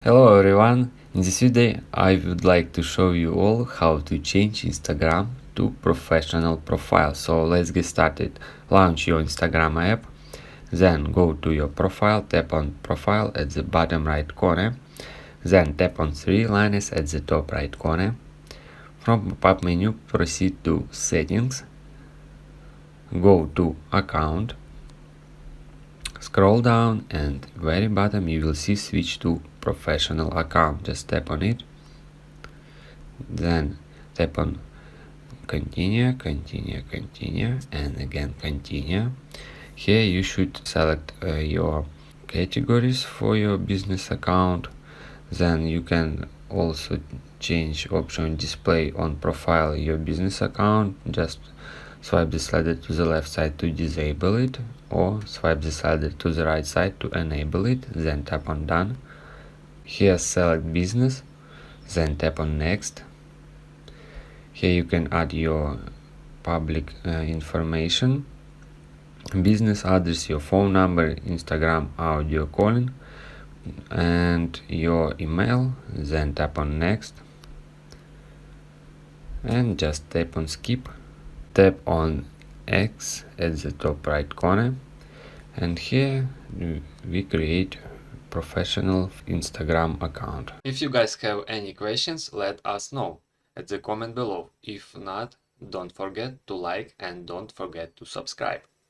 Hello everyone, in this video I would like to show you all how to change Instagram to professional profile. So let's get started. Launch your Instagram app, then go to your profile, tap on profile at the bottom right corner, then tap on three lines at the top right corner. From pop-up menu proceed to settings, go to account, scroll down and very bottom you will see switch to professional account. Just tap on it, then tap on continue, and again continue. Here you should select your categories for your business account. Then you can also change option display on profile your business account. Just swipe the slider to the left side to disable it, or swipe the slider to the right side to enable it, then tap on done. Here select business, then tap on next. Here you can add your public information, business address, your phone number, Instagram audio calling, and your email. Then tap on next and just tap on skip. Tap on X at the top right corner, and here we create professional Instagram account. If you guys have any questions, let us know at the comment below. If not, don't forget to like and don't forget to subscribe.